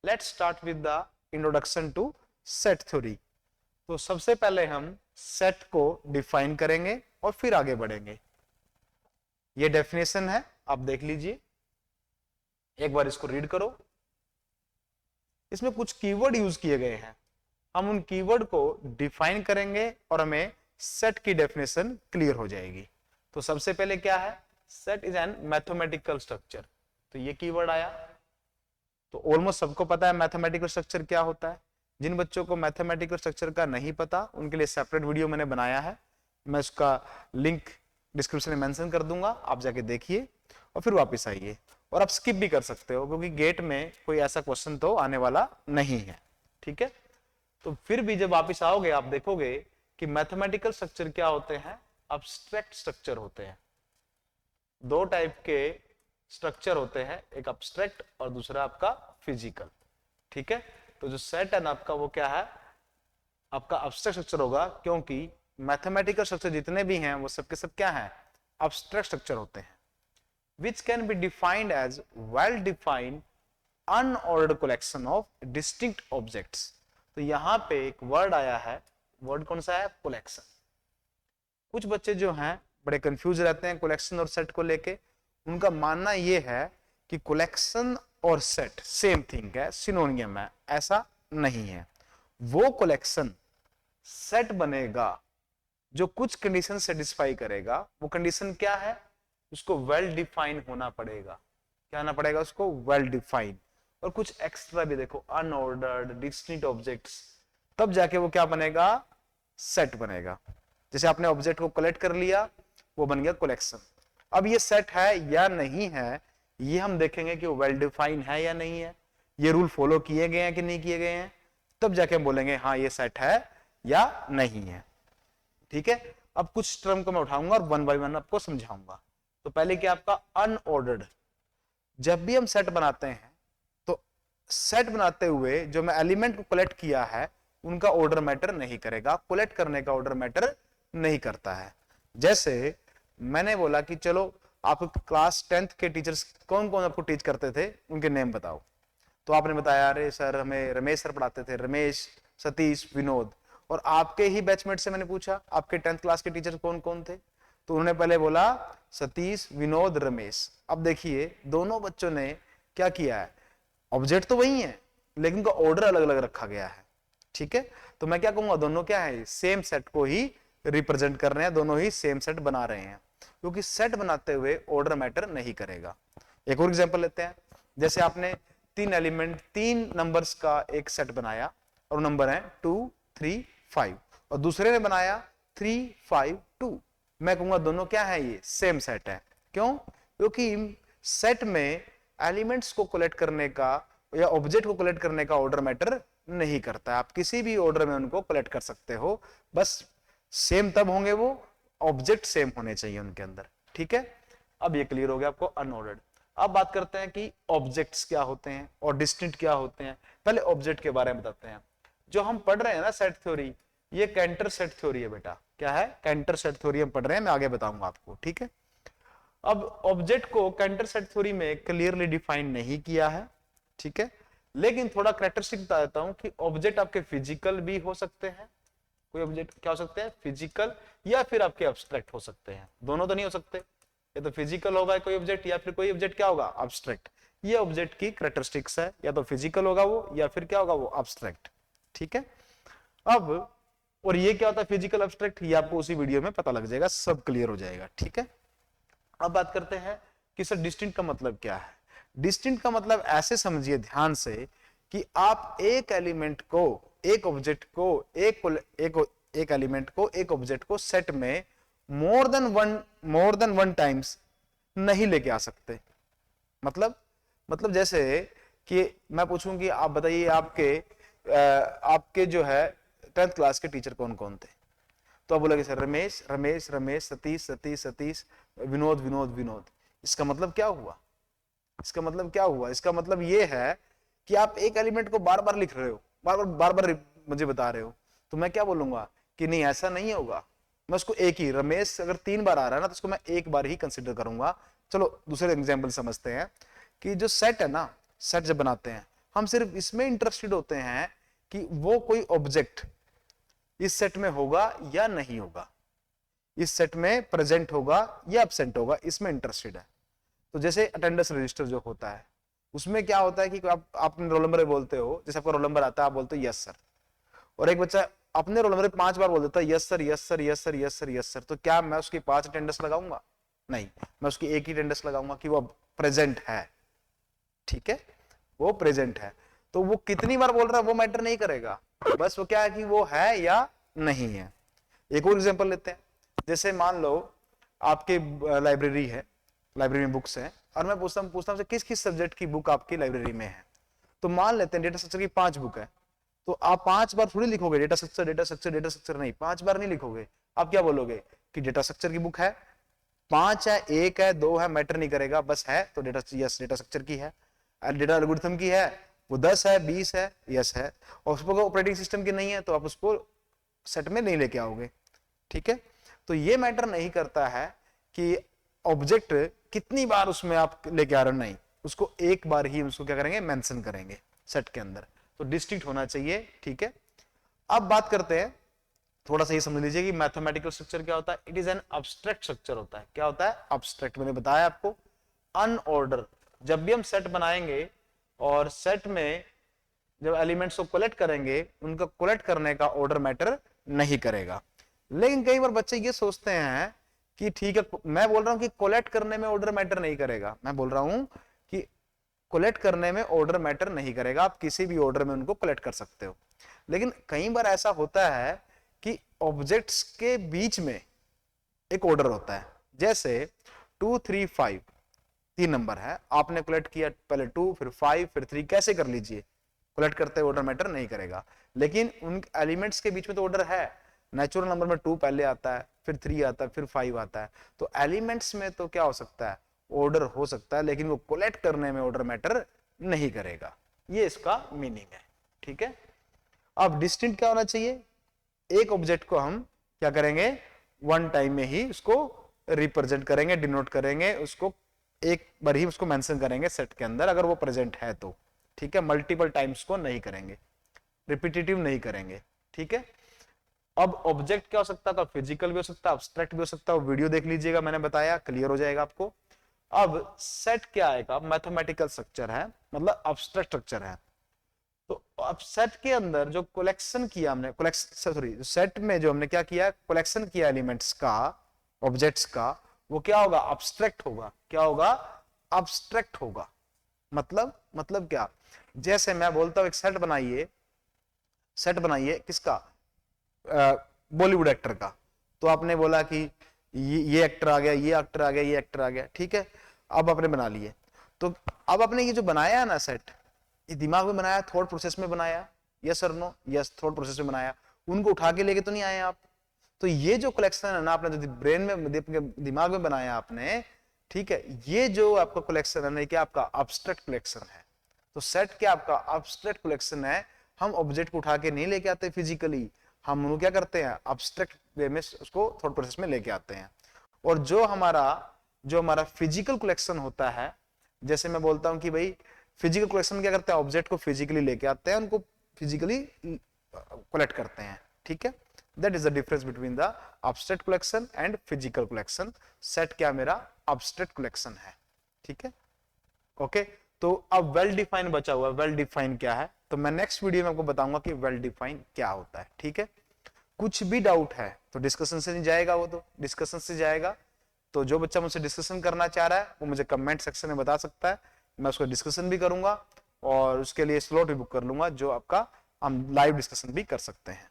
Let's start with the introduction to set theory. तो सबसे पहले हम सेट को डिफाइन करेंगे और फिर आगे बढ़ेंगे। ये डेफिनेशन है, आप देख लीजिए, एक बार इसको रीड करो। इसमें कुछ कीवर्ड यूज किए गए हैं, हम उन कीवर्ड को डिफाइन करेंगे और हमें सेट की डेफिनेशन क्लियर हो जाएगी। तो सबसे पहले क्या है, set is an mathematical structure. तो ये कीवर्ड आया। तो ऑलमोस्ट सबको पता है मैथमेटिकल स्ट्रक्चर क्या होता है। जिन बच्चों को मैथमेटिकल स्ट्रक्चर का नहीं पता उनके लिए सेपरेट वीडियो मैंने बनाया है, मैं उसका लिंक डिस्क्रिप्शन में मेंशन कर दूंगा, आप जाके देखिए और फिर वापस आइए। और आप स्किप भी कर सकते हो क्योंकि गेट में कोई ऐसा क्वेश्चन तो आने वाला नहीं है, ठीक है। तो फिर भी जब वापस आओगे आप देखोगे कि मैथमेटिकल स्ट्रक्चर क्या होते हैं, अब्स्ट्रैक्ट स्ट्रक्चर होते हैं। दो टाइप के स्ट्रक्चर होते हैं, एक अब्स्ट्रैक्ट और दूसरा आपका फिजिकल, ठीक है। तो जो सेट है ना आपका, वो क्या है, आपका अब्स्ट्रैक्ट स्ट्रक्चर होगा, क्योंकि मैथमेटिकल स्ट्रक्चर जितने भी हैं वो सबके सब क्या हैं, अब्स्ट्रैक्ट स्ट्रक्चर होते हैं, which can be defined as well defined unordered collection of distinct objects। तो यहां पे एक वर्ड आया है, वर्ड कौन सा है, कलेक्शन। कुछ बच्चे जो हैं बड़े कंफ्यूज रहते हैं कलेक्शन और सेट को लेके। उनका मानना यह है कि कलेक्शन और सेट सेम थिंग है, सिनोनियम है। ऐसा नहीं है। वो कलेक्शन सेट बनेगा जो कुछ कंडीशन सेटिस्फाई करेगा। वो कंडीशन क्या है, उसको वेल डिफाइन होना पड़ेगा। क्या होना पड़ेगा उसको, वेल डिफाइन। और कुछ एक्स्ट्रा भी देखो, अनऑर्डर्ड डिस्टिंक्ट ऑब्जेक्ट्स, तब जाके वो क्या बनेगा, सेट बनेगा। जैसे आपने ऑब्जेक्ट को कलेक्ट कर लिया, वो बन गया कलेक्शन। अब ये सेट है या नहीं है, ये हम देखेंगे कि वो वेल डिफाइन है या नहीं है, ये रूल फॉलो किए गए हैं कि नहीं किए गए हैं, तब जाके हम बोलेंगे हाँ ये सेट है या नहीं है, ठीक है। अब कुछ टर्म को मैं उठाऊंगा और वन बाय वन आपको समझाऊंगा। तो पहले क्या आपका अनऑर्डर्ड। जब भी हम सेट बनाते हैं तो सेट बनाते हुए जो मैं एलिमेंट को कलेक्ट किया है उनका ऑर्डर मैटर नहीं करेगा, कलेक्ट करने का ऑर्डर मैटर नहीं करता है। जैसे मैंने बोला कि चलो आप क्लास 10th के टीचर्स कौन कौन आपको टीच करते थे, उनके नेम बताओ। तो आपने बताया अरे सर हमें रमेश सर पढ़ाते थे, रमेश, सतीश, विनोद। और आपके ही बैचमेट से मैंने पूछा आपके 10th क्लास के टीचर कौन कौन थे, तो उन्होंने पहले बोला सतीश, विनोद, रमेश। अब देखिए दोनों बच्चों ने क्या किया है, ऑब्जेक्ट तो वही है लेकिन उनका ऑर्डर अलग अलग रखा गया है, ठीक है। तो मैं क्या कहूंगा, दोनों क्या है, सेम सेट को ही रिप्रेजेंट कर रहे हैं, दोनों ही सेम सेट बना रहे हैं, क्योंकि सेट बनाते हुए ऑर्डर मैटर नहीं करेगा। एक और एग्जांपल लेते हैं। जैसे आपने तीन एलिमेंट, तीन नंबर्स का एक सेट बनाया और नंबर है 2 3 5, और दूसरे ने बनाया 3 5 2। मैं कहूंगा दोनों क्या है, ये सेम सेट है। क्यों, क्योंकि सेट में एलिमेंट्स को कलेक्ट करने का या ऑब्जेक्ट को कलेक्ट करने का ऑर्डर मैटर नहीं करता है। आप किसी भी ऑर्डर में उनको कलेक्ट कर सकते हो, बस सेम तब होंगे वो, ऑब्जेक्ट सेम होने चाहिए उनके अंदर, ठीक है। अब ये क्लियर हो गया आपको अनऑर्डर्ड। अब बात करते हैं कि ऑब्जेक्ट्स क्या होते हैं और डिस्टिंक्ट क्या होते हैं। पहले ऑब्जेक्ट के बारे में बताते हैं। जो हम पढ़ रहे हैं ना सेट थ्योरी, ये कैंटर सेट थ्योरी है बेटा। क्या है, कैंटर सेट थ्योरी हम पढ़ रहे हैं, मैं आगे बताऊंगा आपको, ठीक है। अब ऑब्जेक्ट को कैंटर सेट थ्योरी में क्लियरली डिफाइन नहीं किया है, ठीक है, लेकिन थोड़ा कैरेक्टरिस्टिक बता देता हूं कि ऑब्जेक्ट आपके फिजिकल भी हो सकते हैं। कोई ऑब्जेक्ट क्या हो सकते हैं, फिजिकल, या फिर आपके अब्स्ट्रैक्ट हो सकते हैं। दोनों तो नहीं हो सकते, या तो फिजिकल होगा कोई ऑब्जेक्ट या फिर कोई ऑब्जेक्ट क्या होगा, अब्स्ट्रैक्ट। ये ऑब्जेक्ट की कैरेक्टरिस्टिक्स है, या तो फिजिकल होगा वो या फिर क्या होगा वो, अब्स्ट्रैक्ट, ठीक है। अब और ये क्या होता है फिजिकल अब्स्ट्रैक्ट, ये आपको उसी वीडियो में पता लग जाएगा, सब क्लियर हो जाएगा, ठीक है। अब बात करते हैं कि सर डिस्टिंक्ट का मतलब क्या है। डिस्टिंक्ट का मतलब ऐसे समझिए ध्यान से कि आप एक एलिमेंट को, एक ऑब्जेक्ट को, एक एलिमेंट को, एक ऑब्जेक्ट को सेट में मोर देन वन टाइम्स नहीं लेके आ सकते। मतलब जैसे कि मैं पूछूं कि आप बताइए आपके जो है 10th क्लास के टीचर कौन कौन थे, तो आप बोलोगे सर रमेश रमेश रमेश, सतीश सतीश सतीश, विनोद विनोद विनोद। इसका मतलब क्या हुआ, इसका मतलब क्या हुआ, इसका मतलब यह है कि आप एक एलिमेंट को बार बार लिख रहे हो, बार बार मुझे बता रहे हो। तो मैं क्या बोलूंगा कि नहीं ऐसा नहीं होगा, मैं उसको एक ही, रमेश अगर 3 बार आ रहा है ना तो उसको मैं एक बार ही कंसिडर करूंगा। चलो दूसरे एग्जाम्पल समझते हैं कि जो सेट है ना, सेट जब बनाते हैं हम सिर्फ इसमें इंटरेस्टेड होते हैं कि वो कोई ऑब्जेक्ट इस सेट में होगा या नहीं होगा, इस सेट में प्रेजेंट होगा या एब्सेंट होगा, इसमें इंटरेस्टेड है। तो जैसे अटेंडेंस रजिस्टर जो होता है उसमें क्या होता है कि आप अपने रोल नंबर बोलते हो, जैसे आपका रोल नंबर आता है आप बोलते हो यस सर, और एक बच्चा अपने रोल नंबर 5 बार बोल देता है yes sir yes sir yes sir yes sir yes sir, तो क्या मैं उसकी 5 अटेंडेंस लगाऊंगा? नहीं, मैं उसकी एक ही अटेंडेंस लगाऊंगा कि वो प्रेजेंट है। ठीक है, वो प्रेजेंट है। तो वो कितनी बार बोल रहा है वो मैटर नहीं करेगा, बस वो क्या है कि वो है या नहीं है। एक और एग्जांपल लेते हैं, जैसे मान लो आपके लाइब्रेरी है, लाइब्रेरी में बुक्स हैं, और मैं पूछता हूं किस किस सब्जेक्ट की बुक आपकी लाइब्रेरी में है। तो मान लेते हैं डेटा स्ट्रक्चर की 5 बुक है, तो आप 5 बार थोड़ी लिखोगे data structure data structure data structure, नहीं 5 बार नहीं लिखोगे। आप क्या बोलोगे कि डेटा स्ट्रक्चर की बुक है, 5 है, 1 है, 2 है, मैटर नहीं करेगा, बस है तो डेटा यस डेटा स्ट्रक्चर की है। डेटा एल्गोरिथम की है, वो 10 है 20 है, यस है। और उसको ऑपरेटिंग सिस्टम की नहीं है तो आप उसको सेट में नहीं लेके आओगे। ठीक है, तो ये मैटर नहीं करता है कि ऑब्जेक्ट कितनी बार उसमें आप लेके आ रहे हो, नहीं, उसको एक बार ही उसको क्या करेंगे, मेंशन करेंगे सेट के अंदर। तो डिस्टिंक्ट होना चाहिए। ठीक है, अब बात करते हैं, थोड़ा सा ये समझ लीजिए कि मैथमेटिकल स्ट्रक्चर क्या होता है। It is an abstract structure होता है। क्या होता है? अब्स्ट्रैक्ट। मैंने बताया आपको अनऑर्डर। जब भी हम सेट बनाएंगे और सेट में जब एलिमेंट्स को कलेक्ट करेंगे, उनका कलेक्ट करने का ऑर्डर मैटर नहीं करेगा। लेकिन कई बार बच्चे ये सोचते हैं कि ठीक है, मैं बोल रहा हूं कि कलेक्ट करने में ऑर्डर मैटर नहीं करेगा, मैं बोल रहा हूं कि कलेक्ट करने में ऑर्डर मैटर नहीं करेगा, आप किसी भी ऑर्डर में उनको कलेक्ट कर सकते हो। लेकिन कई बार ऐसा होता है कि ऑब्जेक्ट्स के बीच में एक ऑर्डर होता है, जैसे 2 3 5 3 नंबर है, आपने कलेक्ट किया पहले 2 फिर 5 फिर 3, कैसे कर लीजिए, कलेक्ट करते ऑर्डर मैटर नहीं करेगा। लेकिन उन एलिमेंट्स के बीच में तो ऑर्डर है, नेचुरल नंबर में 2 पहले आता है, फिर 3 आता है, फिर 5 आता है। तो एलिमेंट्स में तो क्या हो सकता है, ऑर्डर हो सकता है, लेकिन वो कलेक्ट करने में ऑर्डर मैटर नहीं करेगा। ये इसका मीनिंग है। ठीक है, अब डिस्टिंक्ट क्या होना चाहिए, एक ऑब्जेक्ट को हम क्या करेंगे, वन टाइम में ही उसको रिप्रेजेंट करेंगे, डिनोट करेंगे, उसको एक बार ही उसको मेंशन करेंगे सेट के अंदर, अगर वो प्रेजेंट है तो। ठीक है, मल्टीपल टाइम्स को नहीं करेंगे, रिपीटेटिव नहीं करेंगे। ठीक है, अब ऑब्जेक्ट क्या हो सकता है, फिजिकल भी हो सकता है, अब्स्ट्रैक्ट भी हो सकता है। वीडियो देख लीजिएगा, मैंने बताया, क्लियर हो जाएगा आपको। अब सेट क्या आएगा, मैथमेटिकल स्ट्रक्चर है, मतलब अब्स्ट्रैक्ट स्ट्रक्चर है। तो अब सेट के अंदर जो कलेक्शन किया हमने, सेट में जो हमने क्या किया, कलेक्शन किया एलिमेंट्स का, ऑब्जेक्ट्स का, वो क्या होगा, अब्स्ट्रैक्ट होगा। क्या होगा, अब्स्ट्रैक्ट होगा। मतलब क्या, जैसे मैं बोलता हूं एक सेट बनाइए, सेट बनाइए किसका, बॉलीवुड एक्टर का। तो आपने बोला कि ये एक्टर आ गया, ये एक्टर आ गया, ये एक्टर आ गया। ठीक है, अब आपने बना लिए। तो अब आपने ये जो बनाया है ना सेट, ये दिमाग में बनाया, थॉट प्रोसेस में बनाया, यस और नो, यस थॉट प्रोसेस में बनाया, उनको उठा के लेके तो नहीं आए आप। तो ये जो कलेक्शन है ना, आपने जो ब्रेन में, दिमाग में बनाया आपने, ठीक है, ये जो आपका कलेक्शन है ना, क्या आपका अब्स्ट्रैक्ट कलेक्शन है। तो सेट क्या आपका अब्स्ट्रैक्ट कलेक्शन है। हम ऑब्जेक्ट को उठा के नहीं लेके आते फिजिकली, हम उनको क्या करते हैं, अब्स्ट्रैक्ट वे में उसको थॉट प्रोसेस में लेके आते हैं। और जो हमारा फिजिकल कलेक्शन होता है, जैसे मैं बोलता हूं कि भाई फिजिकल कलेक्शन क्या करते हैं, ऑब्जेक्ट को फिजिकली लेके आते हैं, उनको फिजिकली कलेक्ट करते हैं। ठीक है, that is the difference between the abstract collection and physical collection. Set क्या मेरा अब्स्ट्रैक्ट कलेक्शन है। ठीक है, ओके। तो अब वेल डिफाइन बचा हुआ, वेल डिफाइन क्या है, तो मैं नेक्स्ट वीडियो में आपको बताऊंगा कि वेल डिफाइन क्या होता है। ठीक है, कुछ भी डाउट है तो डिस्कशन से नहीं जाएगा, वो तो डिस्कशन से जाएगा। तो जो बच्चा मुझसे डिस्कशन करना चाह रहा है वो मुझे कमेंट सेक्शन में बता सकता है, मैं उसको डिस्कशन भी करूंगा और उसके लिए स्लॉट भी बुक कर लूंगा, जो आपका हम लाइव डिस्कशन भी कर सकते हैं।